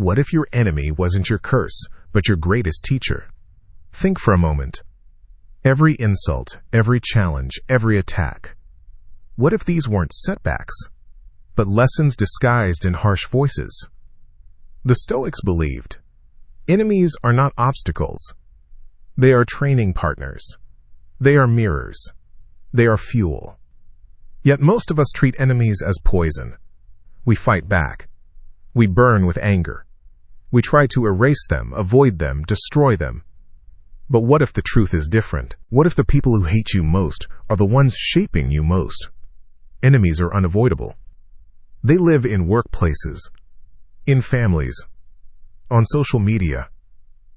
What if your enemy wasn't your curse, but your greatest teacher? Think for a moment. Every insult, every challenge, every attack. What if these weren't setbacks, but lessons disguised in harsh voices? The Stoics believed, enemies are not obstacles. They are training partners. They are mirrors. They are fuel. Yet most of us treat enemies as poison. We fight back. We burn with anger. We try to erase them, avoid them, destroy them. But what if the truth is different? What if the people who hate you most are the ones shaping you most? Enemies are unavoidable. They live in workplaces, in families, on social media,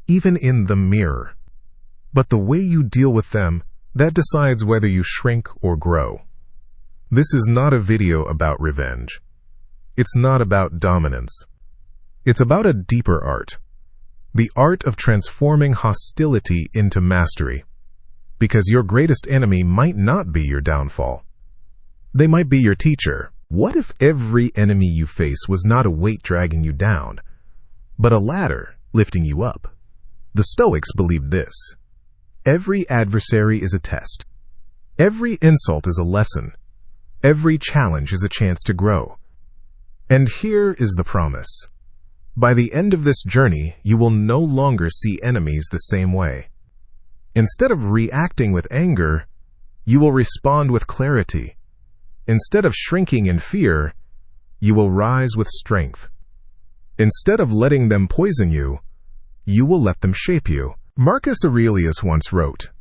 even in the mirror. But the way you deal with them, that decides whether you shrink or grow. This is not a video about revenge. It's not about dominance. It's about a deeper art. The art of transforming hostility into mastery. Because your greatest enemy might not be your downfall. They might be your teacher. What if every enemy you face was not a weight dragging you down, but a ladder lifting you up? The Stoics believed this. Every adversary is a test. Every insult is a lesson. Every challenge is a chance to grow. And here is the promise. By the end of this journey, you will no longer see enemies the same way. Instead of reacting with anger, you will respond with clarity. Instead of shrinking in fear, you will rise with strength. Instead of letting them poison you, you will let them shape you. Marcus Aurelius once wrote,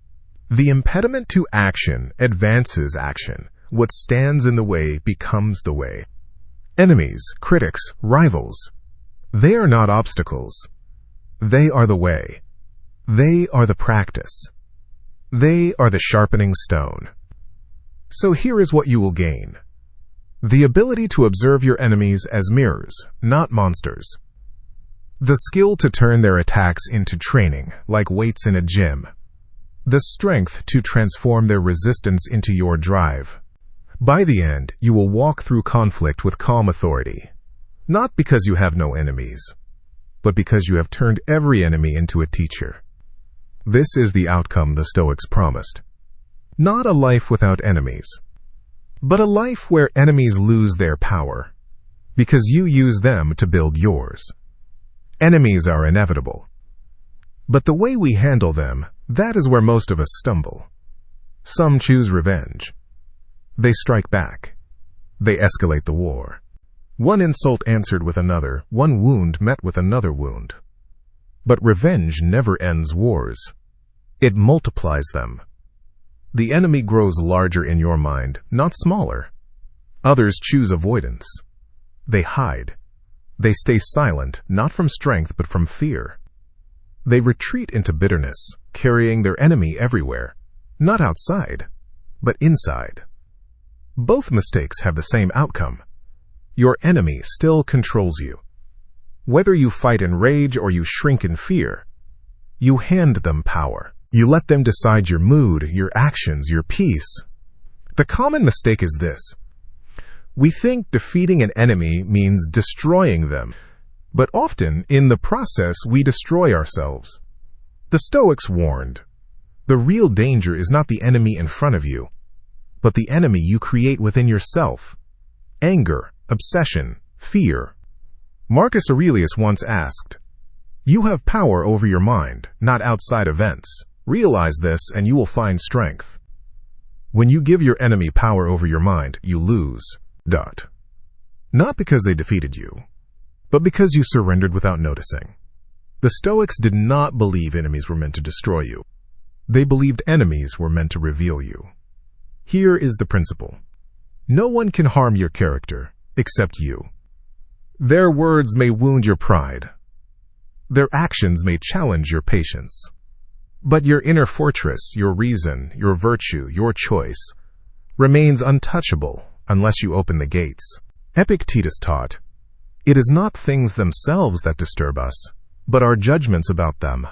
"The impediment to action advances action. What stands in the way becomes the way." Enemies, critics, rivals, they are not obstacles. They are the way. They are the practice. They are the sharpening stone. So here is what you will gain. The ability to observe your enemies as mirrors, not monsters. The skill to turn their attacks into training, like weights in a gym. The strength to transform their resistance into your drive. By the end, you will walk through conflict with calm authority. Not because you have no enemies, but because you have turned every enemy into a teacher. This is the outcome the Stoics promised. Not a life without enemies, but a life where enemies lose their power, because you use them to build yours. Enemies are inevitable, but the way we handle them, that is where most of us stumble. Some choose revenge. They strike back. They escalate the war. One insult answered with another, one wound met with another wound. But revenge never ends wars. It multiplies them. The enemy grows larger in your mind, not smaller. Others choose avoidance. They hide. They stay silent, not from strength, but from fear. They retreat into bitterness, carrying their enemy everywhere, not outside, but inside. Both mistakes have the same outcome. Your enemy still controls you. Whether you fight in rage or you shrink in fear, you hand them power. You let them decide your mood, your actions, your peace. The common mistake is this. We think defeating an enemy means destroying them, but often, in the process, we destroy ourselves. The Stoics warned, the real danger is not the enemy in front of you, but the enemy you create within yourself. Anger, obsession, fear. Marcus Aurelius once asked, "You have power over your mind, not outside events. Realize this and you will find strength." When you give your enemy power over your mind, you lose. Not because they defeated you, but because you surrendered without noticing. The Stoics did not believe enemies were meant to destroy you. They believed enemies were meant to reveal you. Here is the principle. No one can harm your character except you. Their words may wound your pride. Their actions may challenge your patience. But your inner fortress, your reason, your virtue, your choice, remains untouchable unless you open the gates. Epictetus taught, "It is not things themselves that disturb us, but our judgments about them."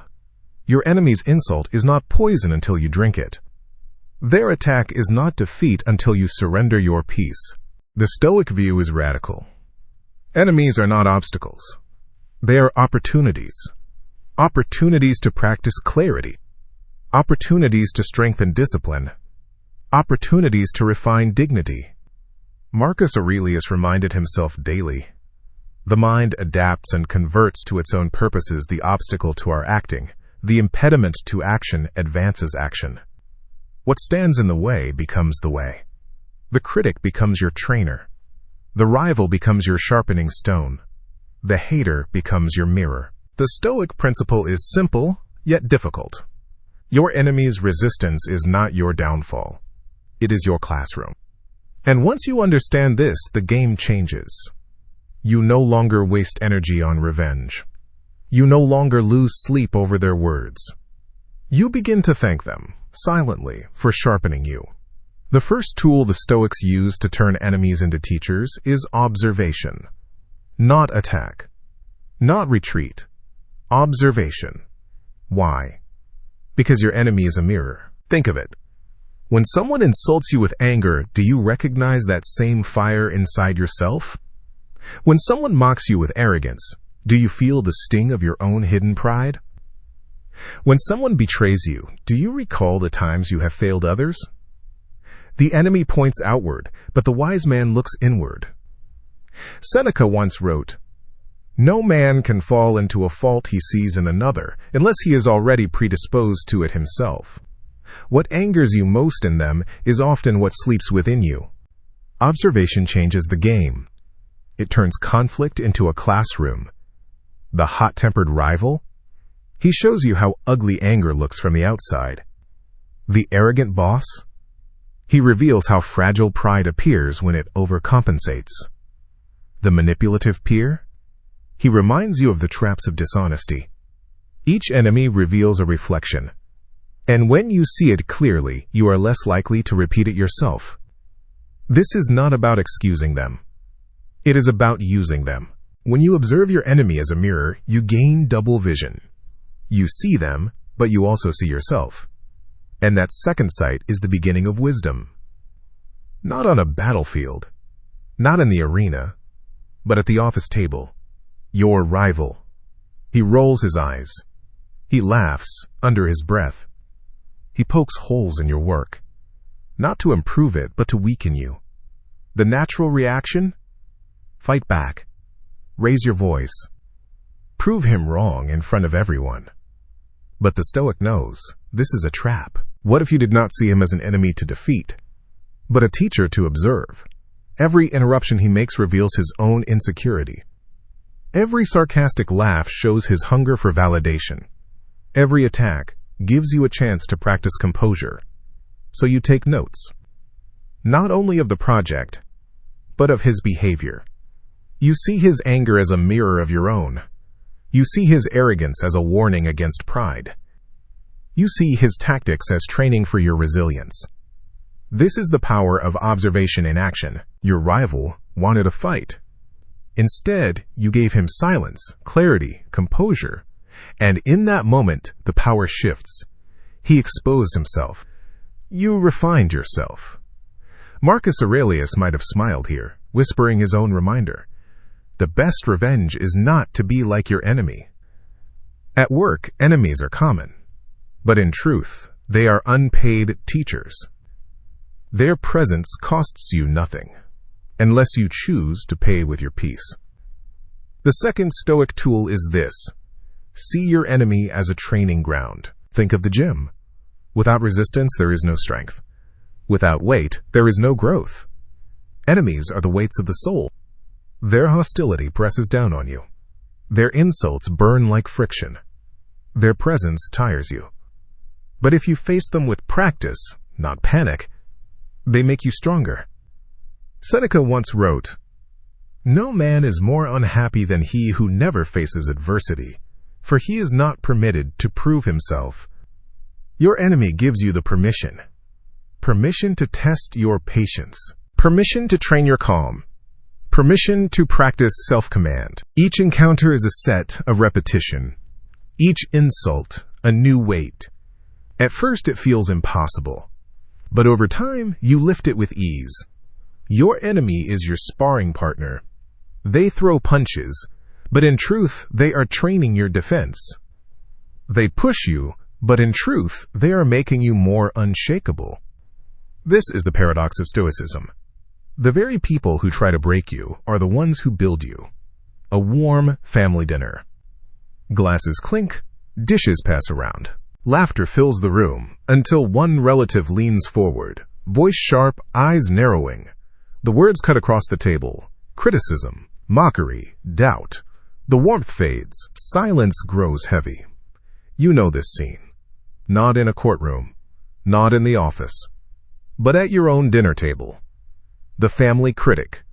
Your enemy's insult is not poison until you drink it. Their attack is not defeat until you surrender your peace. The Stoic view is radical. Enemies are not obstacles. They are opportunities. Opportunities to practice clarity. Opportunities to strengthen discipline. Opportunities to refine dignity. Marcus Aurelius reminded himself daily, "The mind adapts and converts to its own purposes the obstacle to our acting. The impediment to action advances action. What stands in the way becomes the way. The critic becomes your trainer. The rival becomes your sharpening stone. The hater becomes your mirror." The Stoic principle is simple, yet difficult. Your enemy's resistance is not your downfall. It is your classroom. And once you understand this, the game changes. You no longer waste energy on revenge. You no longer lose sleep over their words. You begin to thank them, silently, for sharpening you. The first tool the Stoics use to turn enemies into teachers is observation. Not attack. Not retreat. Observation. Why? Because your enemy is a mirror. Think of it. When someone insults you with anger, do you recognize that same fire inside yourself? When someone mocks you with arrogance, do you feel the sting of your own hidden pride? When someone betrays you, do you recall the times you have failed others? The enemy points outward, but the wise man looks inward. Seneca once wrote, "No man can fall into a fault he sees in another, unless he is already predisposed to it himself. What angers you most in them is often what sleeps within you." Observation changes the game. It turns conflict into a classroom. The hot-tempered rival? He shows you how ugly anger looks from the outside. The arrogant boss? He reveals how fragile pride appears when it overcompensates. The manipulative peer? He reminds you of the traps of dishonesty. Each enemy reveals a reflection. And when you see it clearly, you are less likely to repeat it yourself. This is not about excusing them. It is about using them. When you observe your enemy as a mirror, you gain double vision. You see them, but you also see yourself. And that second sight is the beginning of wisdom. Not on a battlefield, not in the arena, but at the office table. Your rival. He rolls his eyes. He laughs under his breath. He pokes holes in your work, not to improve it, but to weaken you. The natural reaction? Fight back. Raise your voice. Prove him wrong in front of everyone. But the Stoic knows this is a trap. What if you did not see him as an enemy to defeat, but a teacher to observe? Every interruption he makes reveals his own insecurity. Every sarcastic laugh shows his hunger for validation. Every attack gives you a chance to practice composure. So you take notes, not only of the project, but of his behavior. You see his anger as a mirror of your own. You see his arrogance as a warning against pride. You see his tactics as training for your resilience. This is the power of observation in action. Your rival wanted a fight. Instead, you gave him silence, clarity, composure. And in that moment, the power shifts. He exposed himself. You refined yourself. Marcus Aurelius might have smiled here, whispering his own reminder. The best revenge is not to be like your enemy. At work, enemies are common. But in truth, they are unpaid teachers. Their presence costs you nothing, unless you choose to pay with your peace. The second Stoic tool is this. See your enemy as a training ground. Think of the gym. Without resistance, there is no strength. Without weight, there is no growth. Enemies are the weights of the soul. Their hostility presses down on you. Their insults burn like friction. Their presence tires you. But if you face them with practice, not panic, they make you stronger. Seneca once wrote, "No man is more unhappy than he who never faces adversity, for he is not permitted to prove himself." Your enemy gives you the permission. Permission to test your patience. Permission to train your calm. Permission to practice self-command. Each encounter is a set of repetition. Each insult, a new weight. At first it feels impossible, but over time you lift it with ease. Your enemy is your sparring partner. They throw punches, but in truth, they are training your defense. They push you, but in truth, they are making you more unshakable. This is the paradox of Stoicism. The very people who try to break you are the ones who build you. A warm family dinner. Glasses clink, dishes pass around. Laughter fills the room until one relative leans forward, voice sharp, eyes narrowing. The words cut across the table. Criticism, mockery, doubt. The warmth fades. Silence grows heavy. You know this scene. Not in a courtroom, not in the office, but at your own dinner table. The family critic,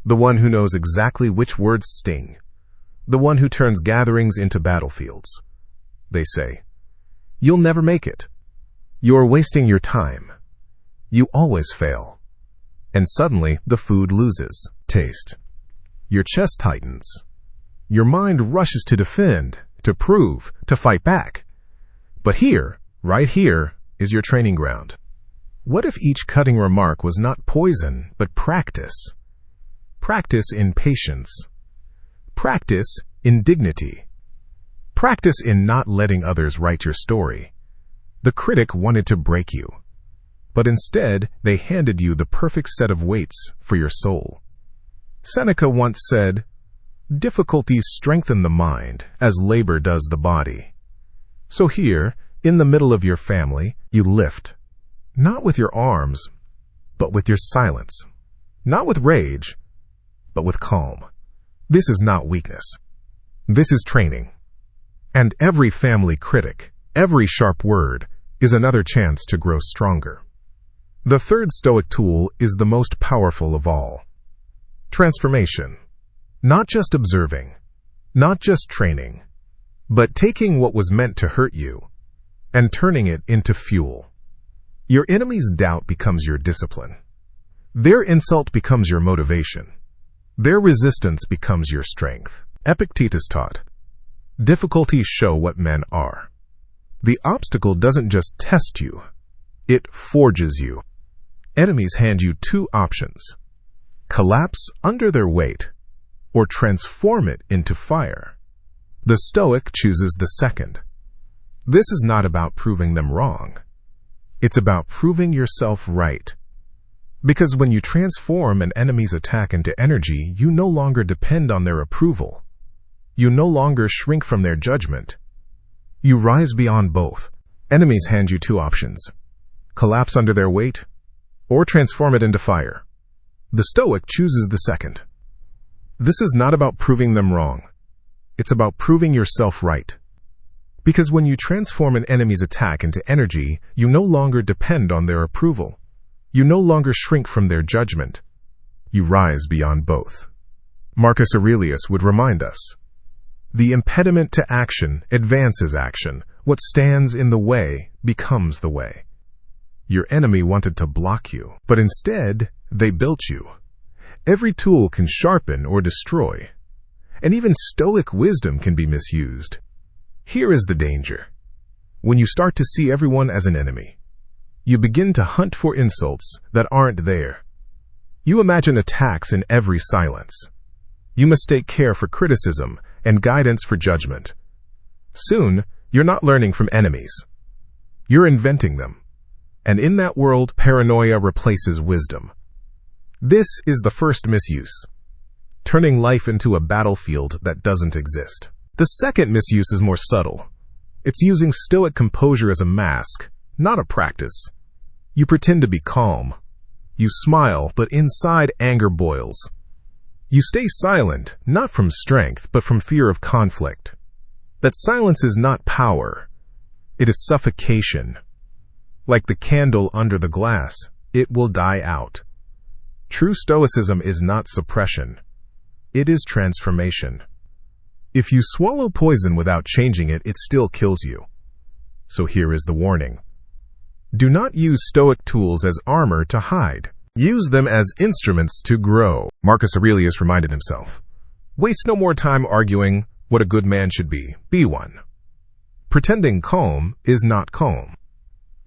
the one who knows exactly which words sting, the one who turns gatherings into battlefields. They say, "You'll never make it. You're wasting your time. You always fail." And suddenly the food loses taste. Your chest tightens. Your mind rushes to defend, to prove, to fight back. But here, right here, is your training ground. What if each cutting remark was not poison, but practice? Practice in patience. Practice in dignity. Practice in not letting others write your story. The critic wanted to break you, but instead they handed you the perfect set of weights for your soul. Seneca once said, "Difficulties strengthen the mind as labor does the body." So here, in the middle of your family, you lift, not with your arms, but with your silence, not with rage, but with calm. This is not weakness. This is training. And every family critic, every sharp word, is another chance to grow stronger. The third Stoic tool is the most powerful of all. Transformation. Not just observing, not just training, but taking what was meant to hurt you and turning it into fuel. Your enemy's doubt becomes your discipline. Their insult becomes your motivation. Their resistance becomes your strength. Epictetus taught, "Difficulties show what men are." The obstacle doesn't just test you, it forges you. Enemies hand you two options: collapse under their weight, or transform it into fire. The Stoic chooses the second. This is not about proving them wrong. It's about proving yourself right. Because when you transform an enemy's attack into energy, you no longer depend on their approval. You no longer shrink from their judgment. You rise beyond both. Enemies hand you two options: collapse under their weight, or transform it into fire. The Stoic chooses the second. This is not about proving them wrong. It's about proving yourself right. Because when you transform an enemy's attack into energy, you no longer depend on their approval. You no longer shrink from their judgment. You rise beyond both. Marcus Aurelius would remind us, "The impediment to action advances action. What stands in the way becomes the way." Your enemy wanted to block you, but instead, they built you. Every tool can sharpen or destroy, and even Stoic wisdom can be misused. Here is the danger. When you start to see everyone as an enemy, you begin to hunt for insults that aren't there. You imagine attacks in every silence. You mistake care for criticism and guidance for judgment. Soon, you're not learning from enemies. You're inventing them. And in that world, paranoia replaces wisdom. This is the first misuse, turning life into a battlefield that doesn't exist. The second misuse is more subtle. It's using Stoic composure as a mask, not a practice. You pretend to be calm. You smile, but inside anger boils. You stay silent, not from strength, but from fear of conflict. That silence is not power. It is suffocation. Like the candle under the glass, it will die out. True Stoicism is not suppression. It is transformation. If you swallow poison without changing it, it still kills you. So here is the warning. Do not use Stoic tools as armor to hide. Use them as instruments to grow. Marcus Aurelius reminded himself, "Waste no more time arguing what a good man should be. Be one." Pretending calm is not calm.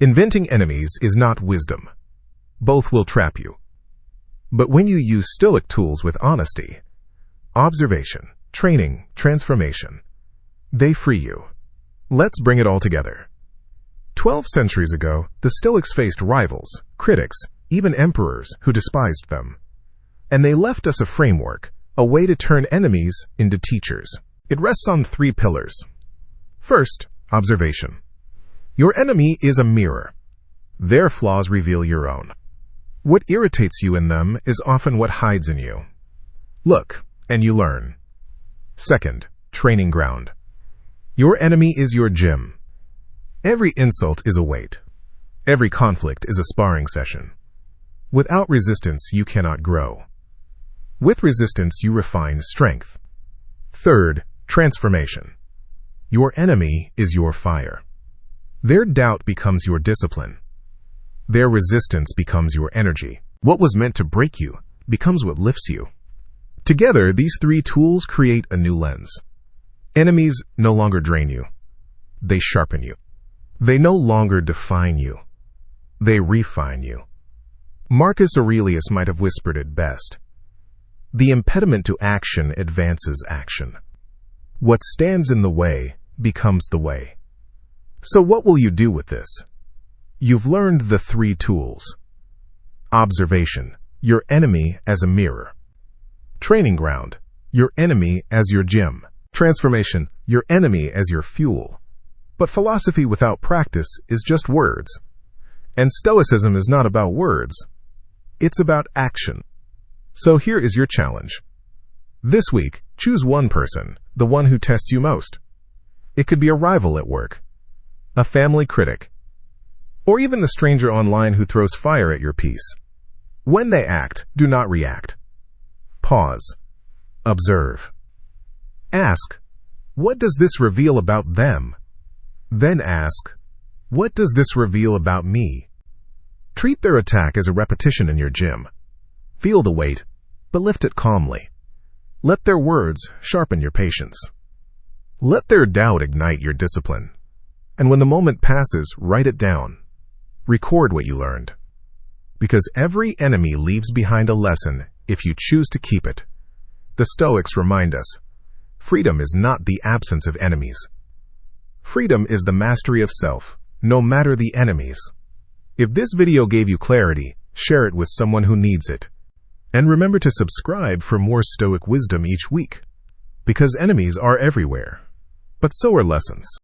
Inventing enemies is not wisdom. Both will trap you. But when you use Stoic tools with honesty, observation, training, transformation. They free you. Let's bring it all together. 12 centuries ago, the Stoics faced rivals, critics, even emperors who despised them. And they left us a framework, a way to turn enemies into teachers. It rests on 3 pillars. First, observation. Your enemy is a mirror. Their flaws reveal your own. What irritates you in them is often what hides in you. Look, and you learn. Second, training ground. Your enemy is your gym. Every insult is a weight. Every conflict is a sparring session. Without resistance, you cannot grow. With resistance, you refine strength. Third, transformation. Your enemy is your fire. Their doubt becomes your discipline. Their resistance becomes your energy. What was meant to break you becomes what lifts you. Together, these 3 tools create a new lens. Enemies no longer drain you. They sharpen you. They no longer define you. They refine you. Marcus Aurelius might have whispered it best. The impediment to action advances action. What stands in the way becomes the way. So what will you do with this? You've learned the 3 tools. Observation, your enemy as a mirror. Training ground, your enemy as your gym. Transformation, your enemy as your fuel. But philosophy without practice is just words. And Stoicism is not about words. It's about action. So here is your challenge. This week, choose one person, the one who tests you most. It could be a rival at work, a family critic, or even the stranger online who throws fire at your peace. When they act, do not react. Pause. Observe. Ask, what does this reveal about them? Then ask, what does this reveal about me? Treat their attack as a repetition in your gym. Feel the weight, but lift it calmly. Let their words sharpen your patience. Let their doubt ignite your discipline. And when the moment passes, write it down. Record what you learned. Because every enemy leaves behind a lesson if you choose to keep it. The Stoics remind us, freedom is not the absence of enemies. Freedom is the mastery of self, no matter the enemies. If this video gave you clarity, share it with someone who needs it. And remember to subscribe for more Stoic wisdom each week. Because enemies are everywhere, but so are lessons.